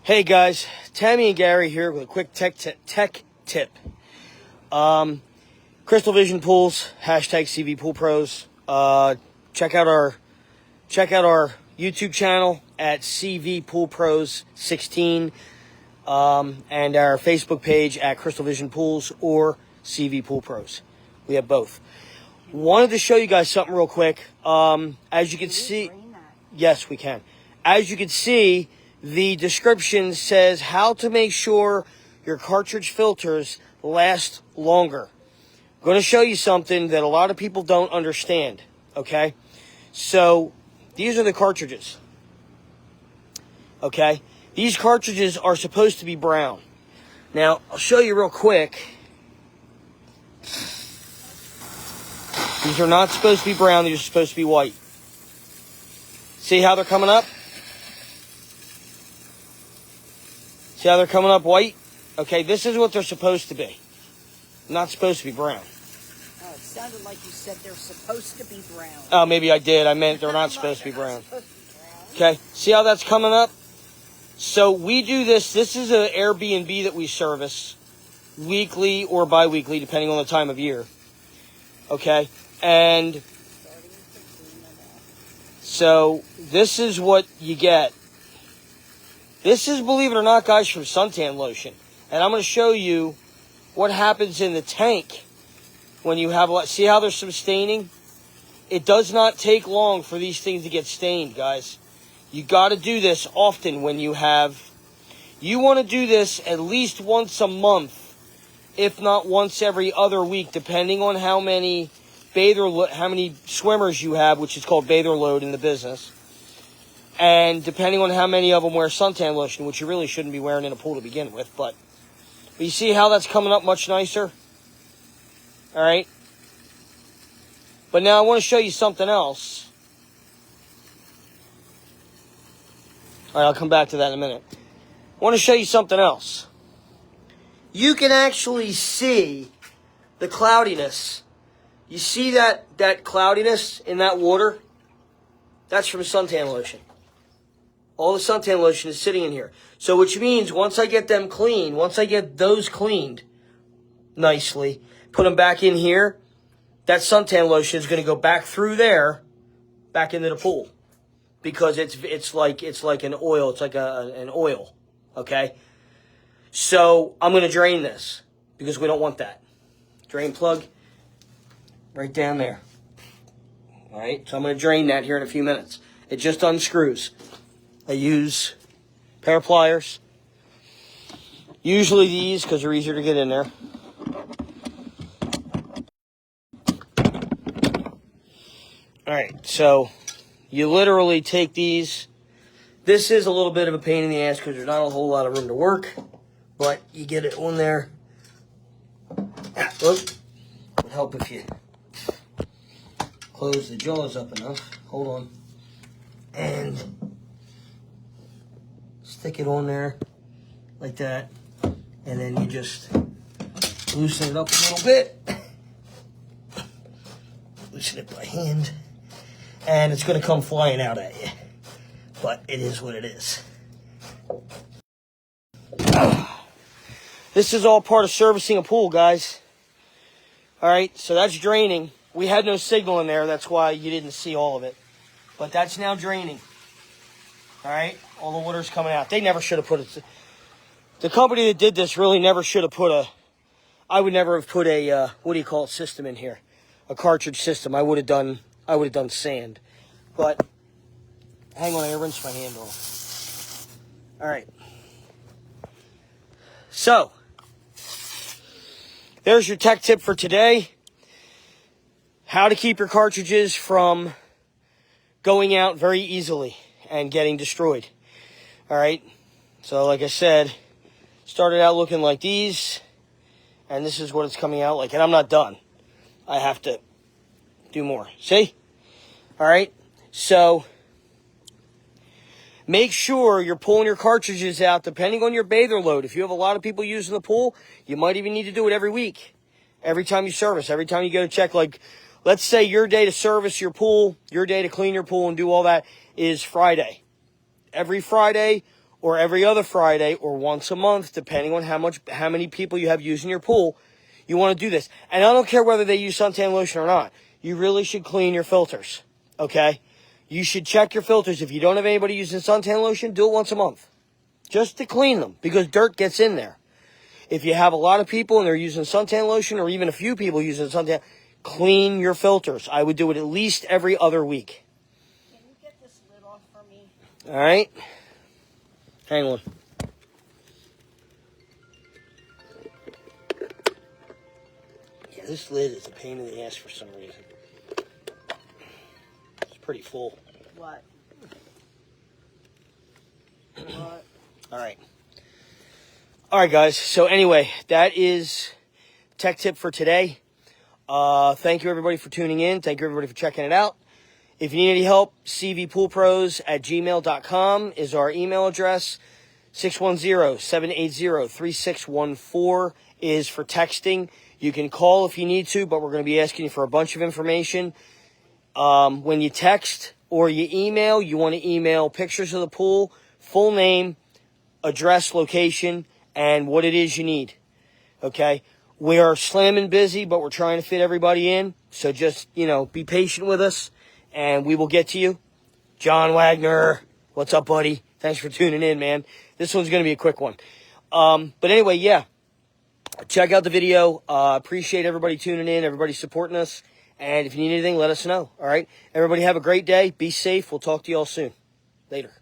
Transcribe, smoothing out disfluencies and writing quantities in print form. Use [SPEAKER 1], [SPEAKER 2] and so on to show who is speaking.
[SPEAKER 1] Hey guys, Tammy and Gary here with a quick tech tip. Crystal Vision Pools, hashtag Cvpoolpros. Check out our YouTube channel at Cvpoolpros16, and our Facebook page at Crystal Vision Pools or Cvpoolpros. We have both. Wanted to show you guys something real quick. As you can see, yes, we can. As you can see, the description says how to make sure your cartridge filters last longer. I'm going to show you something that a lot of people don't understand, okay? So, these are the cartridges, okay? These cartridges are supposed to be brown. Now, I'll show you real quick. These are not supposed to be brown, these are supposed to be white. See how they're coming up? See how they're coming up white? Okay, this is what they're supposed to be. Not supposed to be brown.
[SPEAKER 2] Oh, it sounded like you said they're supposed to be brown.
[SPEAKER 1] Oh, maybe I did. I meant they're not supposed to be brown. Okay, see how that's coming up? So we do this. This is an Airbnb that we service weekly or bi-weekly, depending on the time of year. Okay, and so this is what you get. This is, believe it or not, guys, from suntan lotion. And I'm going to show you what happens in the tank when you have, see how there's some staining? It does not take long for these things to get stained, guys. You got to do this often when you want to do this at least once a month, if not once every other week, depending on how many swimmers you have, which is called bather load in the business. And depending on how many of them wear suntan lotion, which you really shouldn't be wearing in a pool to begin with. But you see how that's coming up much nicer? All right. But now I want to show you something else. All right, I'll come back to that in a minute. I want to show you something else. You can actually see the cloudiness. You see that cloudiness in that water? That's from suntan lotion. All the suntan lotion is sitting in here. So which means once I get them clean, once I get those cleaned nicely, put them back in here, that suntan lotion is going to go back through there, back into the pool. Because it's like an oil. It's like an oil. Okay? So I'm going to drain this because we don't want that. Drain plug right down there. All right? So I'm going to drain that here in a few minutes. It just unscrews. I use a pair of pliers. Usually these because they're easier to get in there. All right, so you literally take these. This is a little bit of a pain in the ass because there's not a whole lot of room to work, but you get it on there. Look, it would help if you close the jaws up enough. Hold on. And stick it on there like that. And then you just loosen it up a little bit. Loosen it by hand. And it's going to come flying out at you. But it is what it is. This is all part of servicing a pool, guys. Alright, so that's draining. We had no signal in there, that's why you didn't see all of it. But that's now draining. Alright, all the water's coming out. They never should have put it. The company that did this really never should have put I would never have put a, system in here. A cartridge system. I would have done sand. But, hang on, I rinsed my hand off. Alright. So, there's your tech tip for today. How to keep your cartridges from going out very easily and getting destroyed. Alright, so like I said, started out looking like these, and this is what it's coming out like, and I'm not done. I have to do more. See? Alright, so make sure you're pulling your cartridges out depending on your bather load. If you have a lot of people using the pool, you might even need to do it every week. Every time you service, every time you go to check, like, let's say your day to service your pool, your day to clean your pool and do all that is Friday. Every Friday or every other Friday, or once a month, depending on how many people you have using your pool, you want to do this. And I don't care whether they use suntan lotion or not. You really should clean your filters, okay? You should check your filters. If you don't have anybody using suntan lotion, do it once a month, just to clean them, because dirt gets in there. If you have a lot of people and they're using suntan lotion, or even a few people using suntan, clean your filters. I would do it at least every other week.
[SPEAKER 2] Can you get this lid off for me?
[SPEAKER 1] All right. Hang on. Yeah, this lid is a pain in the ass for some reason. It's pretty full.
[SPEAKER 2] What? What?
[SPEAKER 1] All right. All right, guys. So anyway, that is tech tip for today. Thank you, everybody, for tuning in. Thank you, everybody, for checking it out. If you need any help, cvpoolpros@gmail.com is our email address. 610-780-3614 is for texting. You can call if you need to, but we're going to be asking you for a bunch of information. When you text or you email, you want to email pictures of the pool, full name, address, location, and what it is you need. Okay? We are slamming busy, but we're trying to fit everybody in. So just, be patient with us, and we will get to you. John Wagner, what's up, buddy? Thanks for tuning in, man. This one's going to be a quick one. But anyway, yeah. Check out the video. Appreciate everybody tuning in, everybody supporting us. And if you need anything, let us know. All right? Everybody have a great day. Be safe. We'll talk to you all soon. Later.